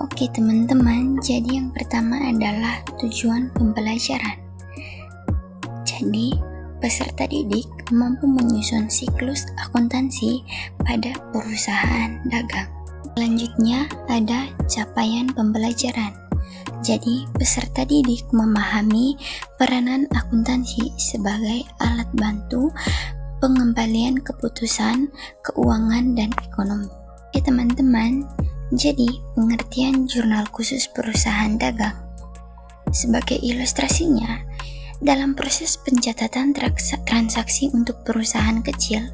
Oke teman-teman, jadi yang pertama adalah tujuan pembelajaran. Jadi, peserta didik mampu menyusun siklus akuntansi pada perusahaan dagang. Selanjutnya ada capaian pembelajaran. Jadi, peserta didik memahami peranan akuntansi sebagai alat bantu pengembalian keputusan keuangan dan ekonomi. Oke teman-teman, jadi pengertian jurnal khusus perusahaan dagang. Sebagai ilustrasinya, dalam proses pencatatan transaksi untuk perusahaan kecil,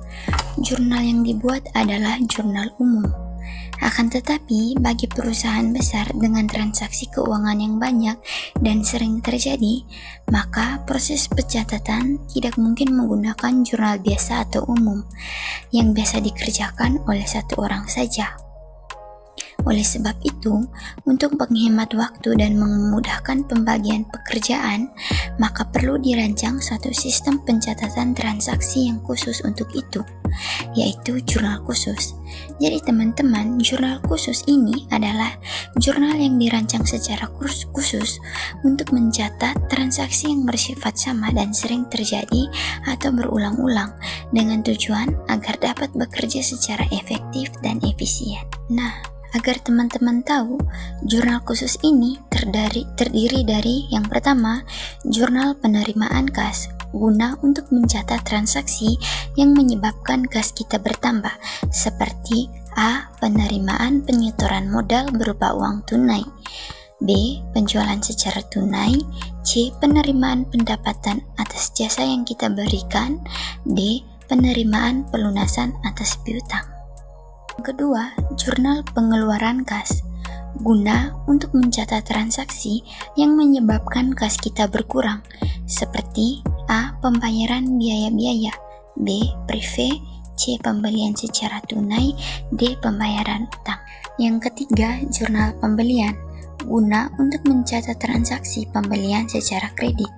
jurnal yang dibuat adalah jurnal umum. Akan tetapi, bagi perusahaan besar dengan transaksi keuangan yang banyak dan sering terjadi, maka proses pencatatan tidak mungkin menggunakan jurnal biasa atau umum, yang biasa dikerjakan oleh satu orang saja. Oleh sebab itu, untuk menghemat waktu dan memudahkan pembagian pekerjaan, maka perlu dirancang suatu sistem pencatatan transaksi yang khusus untuk itu, yaitu jurnal khusus. Jadi teman-teman, jurnal khusus ini adalah jurnal yang dirancang secara khusus untuk mencatat transaksi yang bersifat sama dan sering terjadi atau berulang-ulang dengan tujuan agar dapat bekerja secara efektif dan efisien. Nah, agar teman-teman tahu, jurnal khusus ini terdiri dari yang pertama, jurnal penerimaan kas, guna untuk mencatat transaksi yang menyebabkan kas kita bertambah, seperti A. Penerimaan penyetoran modal berupa uang tunai, B. Penjualan secara tunai, C. Penerimaan pendapatan atas jasa yang kita berikan, D. Penerimaan pelunasan atas piutang. Kedua, jurnal pengeluaran kas, guna untuk mencatat transaksi yang menyebabkan kas kita berkurang, seperti A. Pembayaran biaya-biaya, B. Prive, C. Pembelian secara tunai, D. Pembayaran utang. Yang ketiga, jurnal pembelian, guna untuk mencatat transaksi pembelian secara kredit.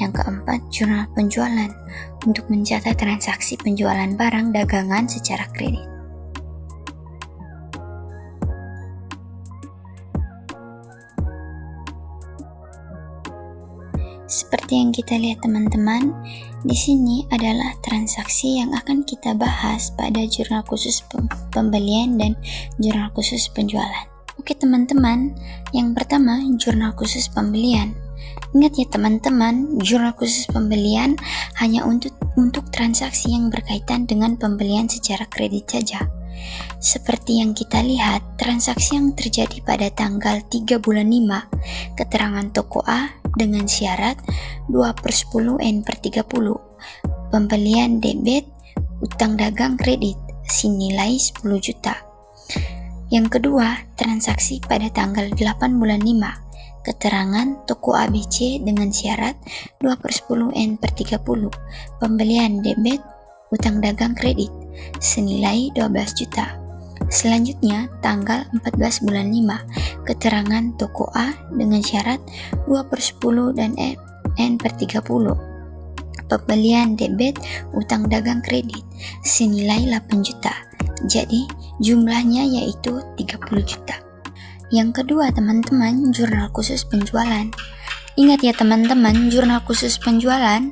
Yang keempat, jurnal penjualan, untuk mencatat transaksi penjualan barang dagangan secara kredit. Seperti yang kita lihat teman-teman, di sini adalah transaksi yang akan kita bahas pada jurnal khusus pembelian dan jurnal khusus penjualan. Oke teman-teman, yang pertama jurnal khusus pembelian. Ingat ya teman-teman, jurnal khusus pembelian hanya untuk transaksi yang berkaitan dengan pembelian secara kredit saja. Seperti yang kita lihat, transaksi yang terjadi pada tanggal 3 bulan 5, keterangan toko A dengan syarat 2/10 N/30, pembelian debit, utang dagang kredit, senilai 10 juta. Yang kedua, transaksi pada tanggal 8 bulan 5, keterangan toko ABC dengan syarat 2/10 N/30, pembelian debit, utang dagang kredit, senilai 12 juta. Selanjutnya, tanggal 14 bulan 5, keterangan toko A dengan syarat 2/10 dan N/30, pembelian debit, utang dagang kredit, senilai 8 juta. Jadi, jumlahnya yaitu 30 juta. Yang kedua teman-teman, jurnal khusus penjualan. Ingat ya teman-teman, jurnal khusus penjualan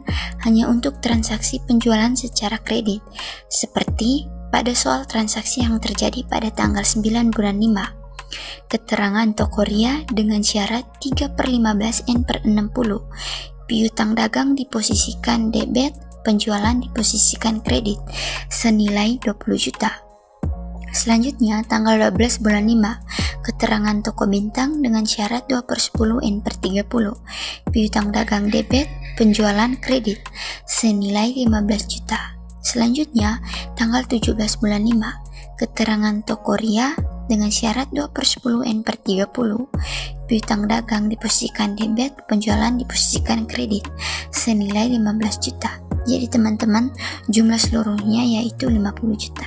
hanya untuk transaksi penjualan secara kredit, seperti pada soal transaksi yang terjadi pada tanggal 9 bulan 5. Keterangan toko Ria dengan syarat 3/15 N/60, piutang dagang diposisikan debit, penjualan diposisikan kredit, senilai 20 juta. Selanjutnya, tanggal 12 bulan 5, keterangan toko Bintang dengan syarat 2/10 N/30, piutang dagang debit, penjualan kredit, senilai 15 juta. Selanjutnya, tanggal 17 bulan 5, keterangan toko Ria dengan syarat 2/10 N/30, piutang dagang diposisikan debit, penjualan diposisikan kredit, senilai 15 juta. Jadi teman-teman, jumlah seluruhnya yaitu 50 juta.